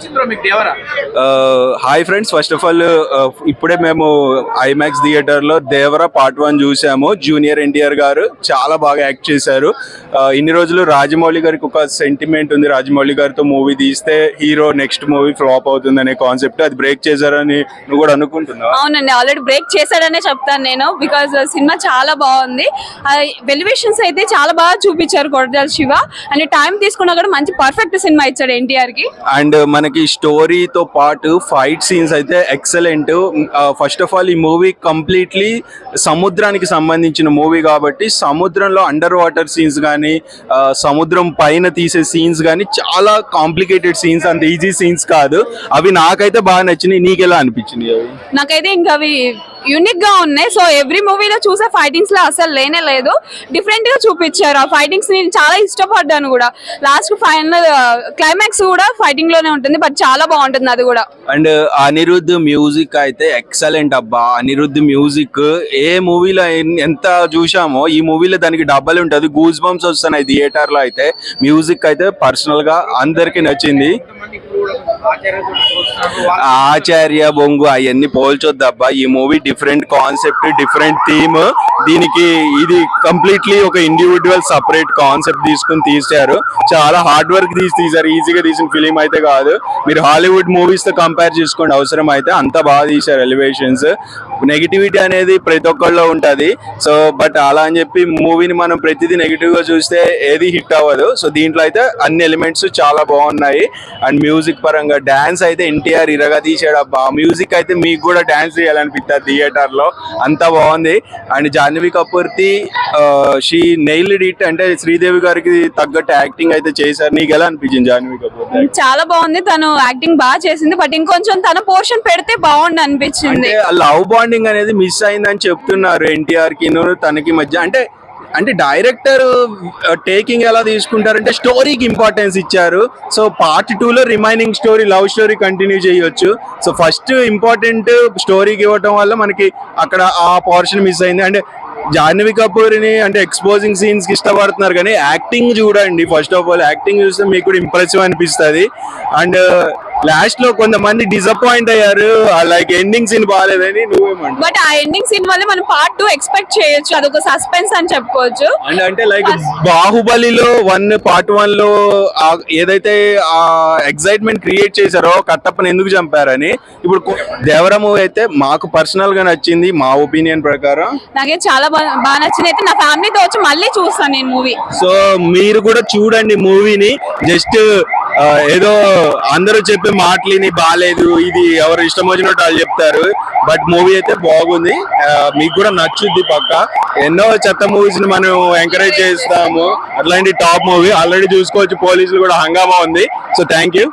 చిత్రం మీకు Devara? Hi friends, first of all ఇప్పుడే మేము ఐమాక్స్ థియేటర్ లో దేవరా పార్ట్ 1 చూసాము. జూనియర్ ఎన్టీఆర్ గారు చాలా బాగా యాక్ట్ చేశారు. ఇన్ని రోజులు రాజమౌళి గారికి ఒక సెంటిమెంట్ ఉంది, రాజమౌళి గారితో మూవీ తీస్తే హీరో నెక్స్ట్ మూవీ ఫ్లాప్ అవుతుంది అనే కాన్సెప్ట్, అది బ్రేక్ చేశారని నువ్వు కూడా అనుకుంటున్నావు? అవునండి, ఆల్రెడీ బ్రేక్ చేశాడనే చెప్తాను నేను. బికాజ్ సినిమా చాలా బాగుంది. వెలివేషన్స్ అయితే చాలా బాగా చూపించారు కొరటాల శివ. అండ్ టైం తీసుకున్నా కూడా మంచి పర్ఫెక్ట్ సినిమా ఇచ్చాడు ఎన్టీఆర్ కి. అండ్ మనకి స్టోరీతో పాటు ఫైట్ సీన్స్ అయితే ఎక్సలెంట్. ఫస్ట్ ఆఫ్ ఆల్ ఈ మూవీ కంప్లీట్లీ సముద్రానికి సంబంధించిన మూవీ కాబట్టి సముద్రంలో అండర్ వాటర్ సీన్స్ కానీ, సముద్రం పైన తీసే సీన్స్ కానీ చాలా కాంప్లికేటెడ్ సీన్స్, అంత ఈజీ సీన్స్ కాదు. అవి నాకైతే బాగా నచ్చినాయి. నీకు ఎలా అనిపించినాయి అవి? నాకైతే ఇంకా అవి యూనిక్ గా ఉన్నాయి. సో ఎవ్రీ మూవీలో చూసే ఫైటింగ్స్ లో అసలు లేనే లేదు, డిఫరెంట్ గా చూపించారు. ఆ ఫైటింగ్స్ నేను చాలా ఇష్టపడ్డాను కూడా. లాస్ట్ ఫైనల్ క్లైమాక్స్ కూడా ఫైటింగ్ లోనే ఉంటుంది, బట్ చాలా బాగుంటుంది అది కూడా. అండ్ అనిరుద్ధ్ మ్యూజిక్ అయితే ఎక్సలెంట్ అబ్బా. అనిరుద్ధ్ మ్యూజిక్ ఏ మూవీలో ఎంత చూసామో ఈ మూవీలో దానికి డబ్బల్ ఉంటుంది. గూస్ బంప్స్ వస్తున్నాయి థియేటర్ లో. అయితే మ్యూజిక్ అయితే పర్సనల్ గా అందరికి నచ్చింది. ఆచార్య బొంగు అవన్నీ పోల్చొద్దబ్బా. ఈ movie different concept, different theme. దీనికి ఇది కంప్లీట్లీ ఒక ఇండివిజువల్ సపరేట్ కాన్సెప్ట్ తీసుకుని తీశారు. చాలా హార్డ్ వర్క్ తీశారు. ఈజీగా తీసిన ఫిలిం అయితే కాదు. మీరు హాలీవుడ్ మూవీస్ తో కంపేర్ చేసుకోండి అవసరం అయితే. అంత బాగా తీశారు. ఎలివేషన్స్, నెగిటివిటీ అనేది ప్రతి ఒక్కళ్ళలో ఉంటది. సో బట్ అలా అని చెప్పి మూవీని మనం ప్రతిదీ నెగిటివ్ గా చూస్తే ఏది హిట్ అవ్వదు. సో దీంట్లో అయితే అన్ని ఎలిమెంట్స్ చాలా బాగున్నాయి. అండ్ మ్యూజిక్ పరంగా డాన్స్ అయితే ఎన్టీఆర్ ఇరగా తీసాడు అబ్బా. మ్యూజిక్ అయితే మీకు కూడా డాన్స్ చేయాలనిపిస్తుంది థియేటర్ లో, అంత బాగుంది. And Jahnavi Kapoor the she nailed it, అంటే శ్రీదేవి గారికి తగ్గట్టు యాక్టింగ్ అయితే చేశారు. నీకు ఎలా అనిపించింది జాహ్నవి కపూర్? చాలా బాగుంది, తను యాక్టింగ్ బాగా చేసింది. బట్ ఇంకొంచెం తన పోర్షన్ పెడితే బాగుంది అనిపించింది. లవ్ బాండింగ్ అనేది మిస్ అయిందని చెప్తున్నారు ఎన్టీఆర్ కి తనకి మధ్య. అంటే డైరెక్టర్ టేకింగ్ ఎలా తీసుకుంటారంటే స్టోరీకి ఇంపార్టెన్స్ ఇచ్చారు. సో పార్ట్ 2 లో remaining story, love story continue చేయొచ్చు. సో ఫస్ట్ ఇంపార్టెంట్ స్టోరీకి ఇవ్వటం వల్ల మనకి అక్కడ ఆ పోర్షన్ మిస్ అయింది. అంటే జాహ్నవి కపూర్ ని అంటే ఎక్స్పోజింగ్ సీన్స్ కి ఇష్టపడుతున్నారు కానీ యాక్టింగ్ చూడండి. ఫస్ట్ ఆఫ్ ఆల్ యాక్టింగ్ చూస్తే మీకు కూడా ఇంప్రెసివ్ అనిపిస్తుంది. అండ్ లాస్ట్ లో కొంతమంది డిసప్పాయింట్ అయ్యారు, లైక్ ఎండింగ్ సీన్ బాగాలేదని. నువ్వేమంటావు? బట్ ఆ ఎండింగ్ సీన్ వల్ల మనం పార్ట్ 2 ఎక్స్పెక్ట్ చేయొచ్చు. అదొక సస్పెన్స్ అని చెప్పుకోవచ్చు. అంటే లైక్ బాహుబలిలో పార్ట్ 1 లో ఏదైతే ఆ ఎక్సైట్మెంట్ క్రియేట్ చేశారో కట్టప్పని ఎందుకు చంపారని, ఇప్పుడు దేవరా మూవీ అయితే మాకు పర్సనల్ గా నచ్చింది. మా ఒపీనియన్ ప్రకారం నాకే చాలా బాగా నచ్చింది. అయితే నా ఫ్యామిలీతో వచ్చి మళ్ళీ చూస్తాను నేను మూవీ. సో మీరు కూడా చూడండి మూవీని. జస్ట్ ఏదో అందరూ చెప్పే మాటలిని బాగాలేదు, ఇది ఎవరు ఇష్టం వచ్చినట్టు వాళ్ళు చెప్తారు. బట్ మూవీ అయితే బాగుంది, మీకు కూడా నచ్చుద్ది పక్క. ఎన్నో చెత్త మూవీస్ ని మనం ఎంకరేజ్ చేస్తాము, అట్లాంటి టాప్ మూవీ ఆల్రెడీ చూసుకోవచ్చు. పోలీసులు కూడా హంగామా ఉంది. So thank you.